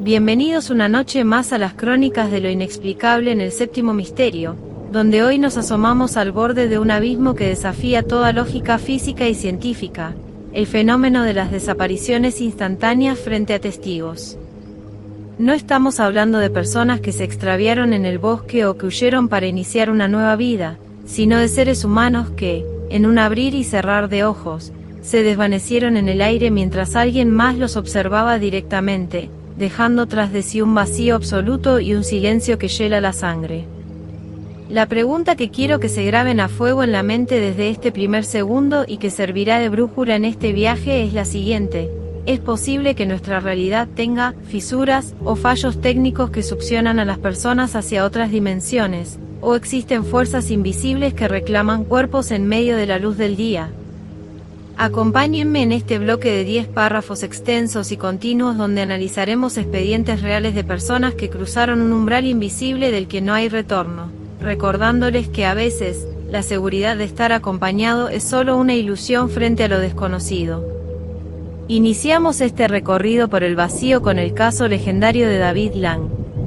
Bienvenidos una noche más a las crónicas de lo inexplicable en el séptimo misterio, donde hoy nos asomamos al borde de un abismo que desafía toda lógica física y científica, el fenómeno de las desapariciones instantáneas frente a testigos. No estamos hablando de personas que se extraviaron en el bosque o que huyeron para iniciar una nueva vida, sino de seres humanos que, en un abrir y cerrar de ojos, se desvanecieron en el aire mientras alguien más los observaba directamente, dejando tras de sí un vacío absoluto y un silencio que hiela la sangre. La pregunta que quiero que se graben a fuego en la mente desde este primer segundo y que servirá de brújula en este viaje es la siguiente: ¿es posible que nuestra realidad tenga fisuras o fallos técnicos que succionan a las personas hacia otras dimensiones, o existen fuerzas invisibles que reclaman cuerpos en medio de la luz del día? Acompáñenme en este bloque de 10 párrafos extensos y continuos donde analizaremos expedientes reales de personas que cruzaron un umbral invisible del que no hay retorno, recordándoles que a veces, la seguridad de estar acompañado es solo una ilusión frente a lo desconocido. Iniciamos este recorrido por el vacío con el caso legendario de David Lang,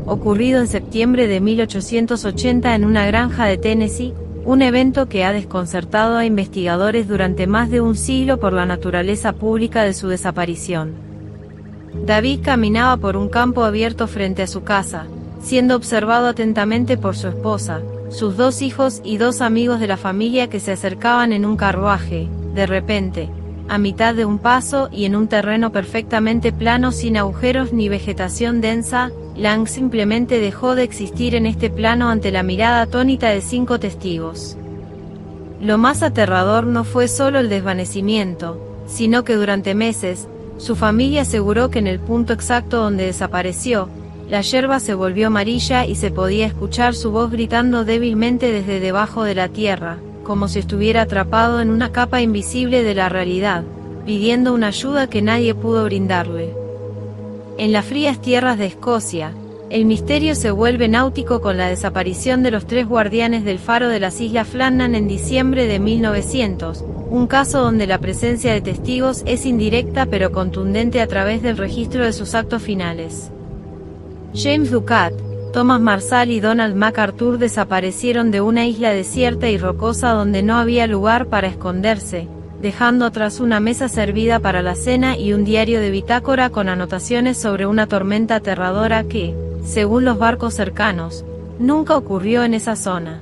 ocurrido en septiembre de 1880 en una granja de Tennessee, un evento que ha desconcertado a investigadores durante más de un siglo por la naturaleza pública de su desaparición. David caminaba por un campo abierto frente a su casa, siendo observado atentamente por su esposa, sus 2 hijos y 2 amigos de la familia que se acercaban en un carruaje. De repente, a mitad de un paso y en un terreno perfectamente plano sin agujeros ni vegetación densa, Lang simplemente dejó de existir en este plano ante la mirada atónita de 5 testigos. Lo más aterrador no fue solo el desvanecimiento, sino que durante meses, su familia aseguró que en el punto exacto donde desapareció, la yerba se volvió amarilla y se podía escuchar su voz gritando débilmente desde debajo de la tierra, como si estuviera atrapado en una capa invisible de la realidad, pidiendo una ayuda que nadie pudo brindarle. En las frías tierras de Escocia, el misterio se vuelve náutico con la desaparición de los 3 guardianes del faro de las Islas Flannan en diciembre de 1900, un caso donde la presencia de testigos es indirecta pero contundente a través del registro de sus actos finales. James Ducat, Thomas Marshall y Donald MacArthur desaparecieron de una isla desierta y rocosa donde no había lugar para esconderse, dejando atrás una mesa servida para la cena y un diario de bitácora con anotaciones sobre una tormenta aterradora que, según los barcos cercanos, nunca ocurrió en esa zona.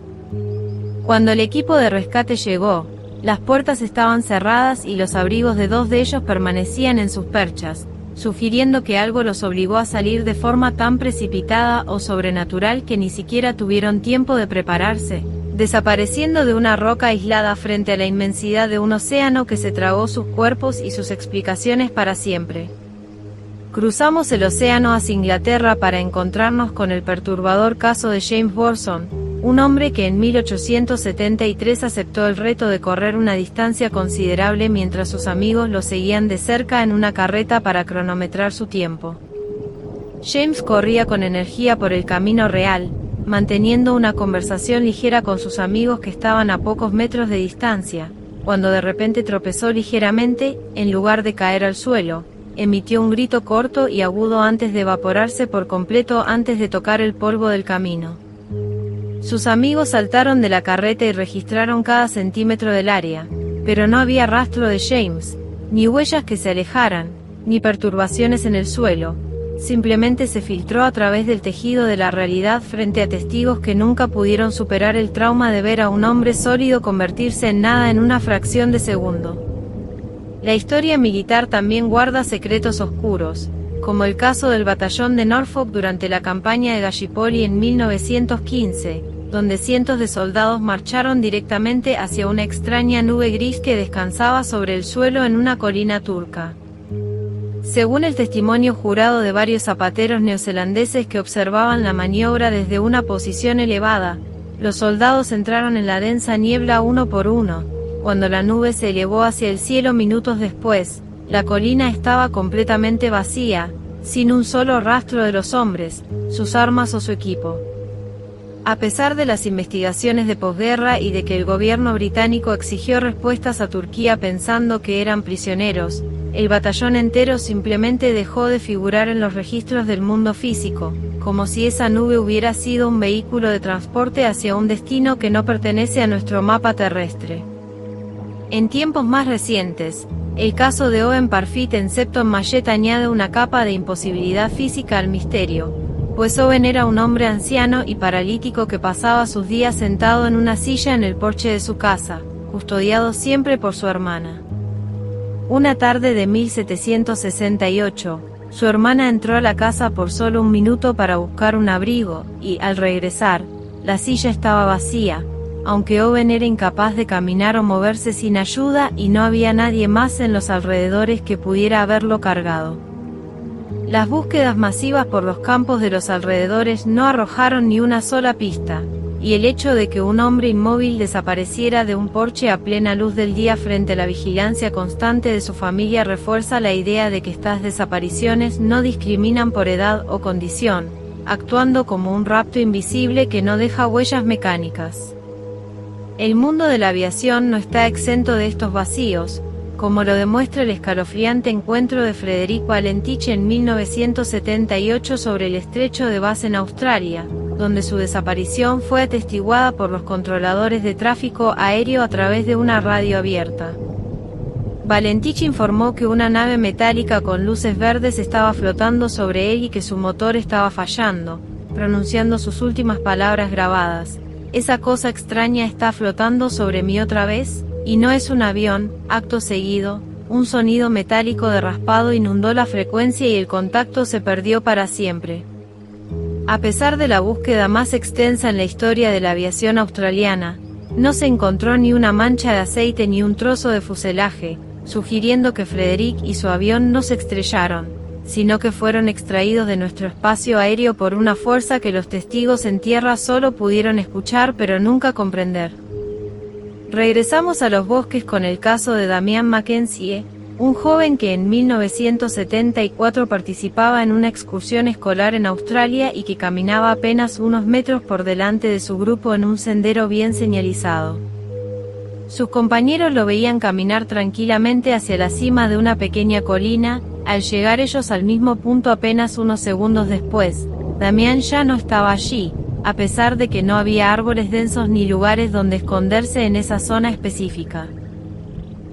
Cuando el equipo de rescate llegó, las puertas estaban cerradas y los abrigos de 2 de ellos permanecían en sus perchas, sugiriendo que algo los obligó a salir de forma tan precipitada o sobrenatural que ni siquiera tuvieron tiempo de prepararse, desapareciendo de una roca aislada frente a la inmensidad de un océano que se tragó sus cuerpos y sus explicaciones para siempre. Cruzamos el océano hacia Inglaterra para encontrarnos con el perturbador caso de James Borson, un hombre que en 1873 aceptó el reto de correr una distancia considerable mientras sus amigos lo seguían de cerca en una carreta para cronometrar su tiempo. James corría con energía por el camino real, manteniendo una conversación ligera con sus amigos que estaban a pocos metros de distancia, cuando de repente tropezó ligeramente, en lugar de caer al suelo, emitió un grito corto y agudo antes de evaporarse por completo antes de tocar el polvo del camino. Sus amigos saltaron de la carreta y registraron cada centímetro del área, pero no había rastro de James, ni huellas que se alejaran, ni perturbaciones en el suelo. Simplemente se filtró a través del tejido de la realidad frente a testigos que nunca pudieron superar el trauma de ver a un hombre sólido convertirse en nada en una fracción de segundo. La historia militar también guarda secretos oscuros, como el caso del batallón de Norfolk durante la campaña de Gallipoli en 1915, donde cientos de soldados marcharon directamente hacia una extraña nube gris que descansaba sobre el suelo en una colina turca. Según el testimonio jurado de varios zapateros neozelandeses que observaban la maniobra desde una posición elevada, los soldados entraron en la densa niebla uno por uno. Cuando la nube se elevó hacia el cielo minutos después, la colina estaba completamente vacía, sin un solo rastro de los hombres, sus armas o su equipo. A pesar de las investigaciones de posguerra y de que el gobierno británico exigió respuestas a Turquía pensando que eran prisioneros, el batallón entero simplemente dejó de figurar en los registros del mundo físico, como si esa nube hubiera sido un vehículo de transporte hacia un destino que no pertenece a nuestro mapa terrestre. En tiempos más recientes, el caso de Owen Parfit en Septon Mallet añade una capa de imposibilidad física al misterio, pues Owen era un hombre anciano y paralítico que pasaba sus días sentado en una silla en el porche de su casa, custodiado siempre por su hermana. Una tarde de 1768, su hermana entró a la casa por solo un minuto para buscar un abrigo, y, al regresar, la silla estaba vacía, aunque Owen era incapaz de caminar o moverse sin ayuda y no había nadie más en los alrededores que pudiera haberlo cargado. Las búsquedas masivas por los campos de los alrededores no arrojaron ni una sola pista, y el hecho de que un hombre inmóvil desapareciera de un porche a plena luz del día frente a la vigilancia constante de su familia refuerza la idea de que estas desapariciones no discriminan por edad o condición, actuando como un rapto invisible que no deja huellas mecánicas. El mundo de la aviación no está exento de estos vacíos, como lo demuestra el escalofriante encuentro de Frederick Valentich en 1978 sobre el estrecho de Bass en Australia, donde su desaparición fue atestiguada por los controladores de tráfico aéreo a través de una radio abierta. Valentich informó que una nave metálica con luces verdes estaba flotando sobre él y que su motor estaba fallando, pronunciando sus últimas palabras grabadas: "Esa cosa extraña está flotando sobre mí otra vez, y no es un avión". Acto seguido, un sonido metálico de raspado inundó la frecuencia y el contacto se perdió para siempre. A pesar de la búsqueda más extensa en la historia de la aviación australiana, no se encontró ni una mancha de aceite ni un trozo de fuselaje, sugiriendo que Frederick y su avión no se estrellaron, sino que fueron extraídos de nuestro espacio aéreo por una fuerza que los testigos en tierra solo pudieron escuchar pero nunca comprender. Regresamos a los bosques con el caso de Damian Mackenzie, un joven que en 1974 participaba en una excursión escolar en Australia y que caminaba apenas unos metros por delante de su grupo en un sendero bien señalizado. Sus compañeros lo veían caminar tranquilamente hacia la cima de una pequeña colina. Al llegar ellos al mismo punto apenas unos segundos después, Damian ya no estaba allí, a pesar de que no había árboles densos ni lugares donde esconderse en esa zona específica.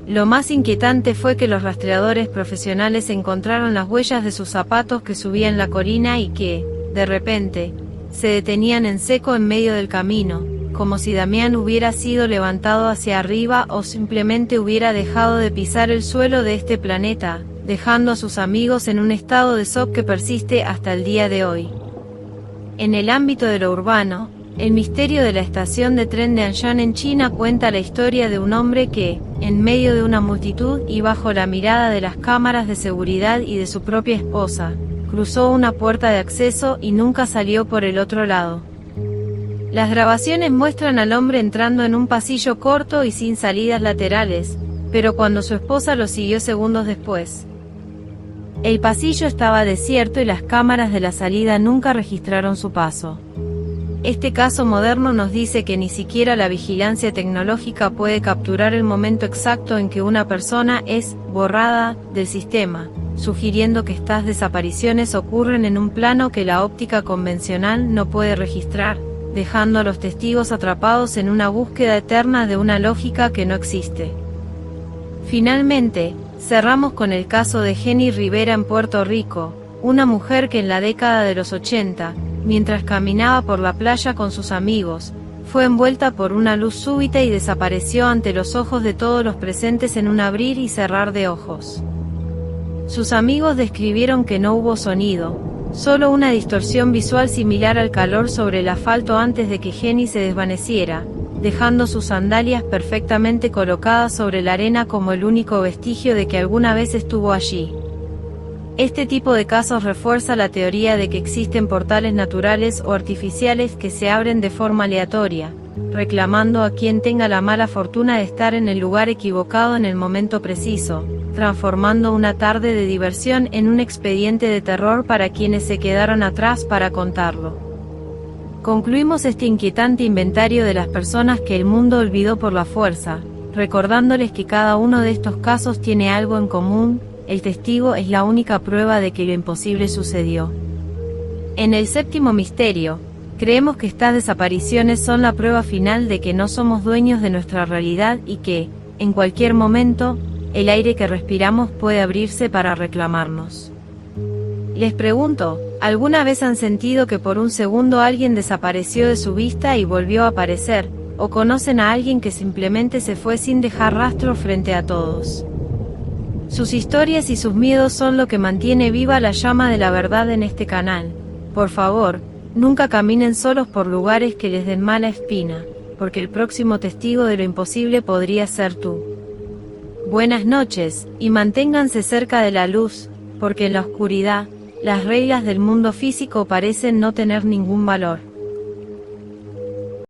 Lo más inquietante fue que los rastreadores profesionales encontraron las huellas de sus zapatos que subían la colina y que, de repente, se detenían en seco en medio del camino, como si Damian hubiera sido levantado hacia arriba o simplemente hubiera dejado de pisar el suelo de este planeta, dejando a sus amigos en un estado de shock que persiste hasta el día de hoy. En el ámbito de lo urbano, el misterio de la estación de tren de Anshan en China cuenta la historia de un hombre que, en medio de una multitud y bajo la mirada de las cámaras de seguridad y de su propia esposa, cruzó una puerta de acceso y nunca salió por el otro lado. Las grabaciones muestran al hombre entrando en un pasillo corto y sin salidas laterales, pero cuando su esposa lo siguió segundos después. El pasillo estaba desierto y las cámaras de la salida nunca registraron su paso. Este caso moderno nos dice que ni siquiera la vigilancia tecnológica puede capturar el momento exacto en que una persona es borrada del sistema, sugiriendo que estas desapariciones ocurren en un plano que la óptica convencional no puede registrar, dejando a los testigos atrapados en una búsqueda eterna de una lógica que no existe. Finalmente, cerramos con el caso de Jenny Rivera en Puerto Rico, una mujer que en la década de los 80, mientras caminaba por la playa con sus amigos, fue envuelta por una luz súbita y desapareció ante los ojos de todos los presentes en un abrir y cerrar de ojos. Sus amigos describieron que no hubo sonido, solo una distorsión visual similar al calor sobre el asfalto antes de que Jenny se desvaneciera, dejando sus sandalias perfectamente colocadas sobre la arena como el único vestigio de que alguna vez estuvo allí. Este tipo de casos refuerza la teoría de que existen portales naturales o artificiales que se abren de forma aleatoria, reclamando a quien tenga la mala fortuna de estar en el lugar equivocado en el momento preciso, transformando una tarde de diversión en un expediente de terror para quienes se quedaron atrás para contarlo. Concluimos este inquietante inventario de las personas que el mundo olvidó por la fuerza, recordándoles que cada uno de estos casos tiene algo en común: el testigo es la única prueba de que lo imposible sucedió. En el séptimo misterio, creemos que estas desapariciones son la prueba final de que no somos dueños de nuestra realidad y que, en cualquier momento, el aire que respiramos puede abrirse para reclamarnos. Les pregunto, ¿alguna vez han sentido que por un segundo alguien desapareció de su vista y volvió a aparecer, o conocen a alguien que simplemente se fue sin dejar rastro frente a todos? Sus historias y sus miedos son lo que mantiene viva la llama de la verdad en este canal. Por favor, nunca caminen solos por lugares que les den mala espina, porque el próximo testigo de lo imposible podría ser tú. Buenas noches, y manténganse cerca de la luz, porque en la oscuridad, las reglas del mundo físico parecen no tener ningún valor.